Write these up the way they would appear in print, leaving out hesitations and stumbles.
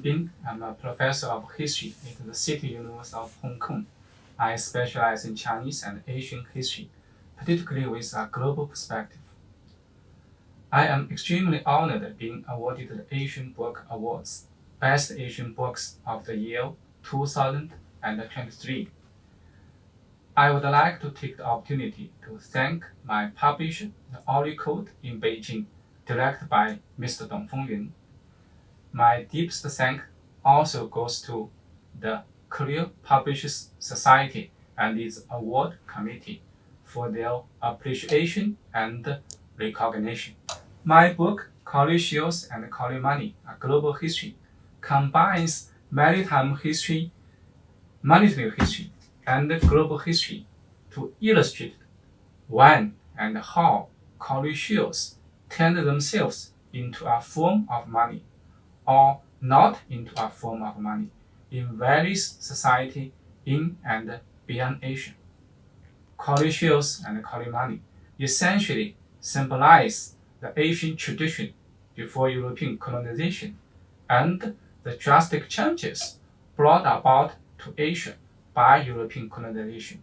Fan Bing. I'm a professor of history at the City University of Hong Kong. I specialize in Chinese and Asian history, particularly with a global perspective. I am extremely honored being awarded the Asian Book Awards, Best Asian Books of the Year 2023. I would like to take the opportunity to thank my publisher, the Oracle in Beijing, directed by Mr. Dong Fengyun. My deepest thanks also goes to the Korea Publishers Society and its award committee for their appreciation and recognition. My book, Cowrie Shields and Cowrie Money, A Global History, combines maritime history, monetary history, and global history to illustrate when and how cowrie shells turned themselves into a form of money or not into a form of money in various societies in and beyond Asia. Cowrie shells and cowrie money essentially symbolize the Asian tradition before European colonization and the drastic changes brought about to Asia by European colonization.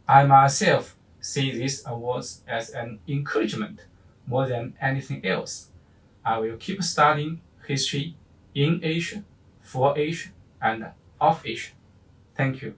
I myself see these awards as an encouragement more than anything else. I will keep studying history in Asia, for Asia, and of Asia. Thank you.